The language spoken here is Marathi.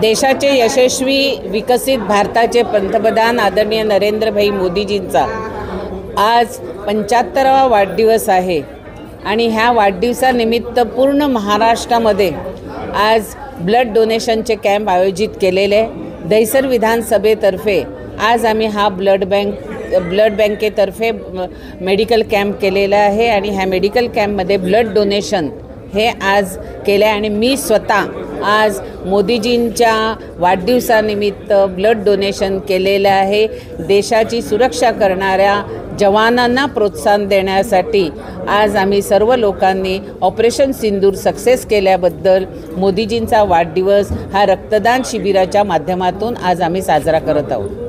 देशाचे यशस्वी विकसित भारताचे पंतप्रधान आदरणीय नरेंद्रभाई मोदीजींचा आज 75वा वाढदिवस आहे आणि ह्या वाढदिवसानिमित्त पूर्ण महाराष्ट्रामध्ये आज ब्लड डोनेशनचे कॅम्प आयोजित केलेले दहिसर विधानसभेतर्फे आज आम्ही हा ब्लड बँकेतर्फे मेडिकल कॅम्प केलेला आहे आणि ह्या मेडिकल कॅम्पमध्ये ब्लड डोनेशन हे आज केले आणि मी स्वतः आज मोदीजींच्या वाढदिवसानिमित्त ब्लड डोनेशन केलेलं आहे। देशाची सुरक्षा करणाऱ्या जवानांना प्रोत्साहन देण्यासाठी आज आम्ही सर्व लोकांनी ऑपरेशन सिंदूर सक्सेस केल्याबद्दल मोदीजींचा वाढदिवस हा रक्तदान शिबिराच्या माध्यमातून आज आम्ही साजरा करत आहोत।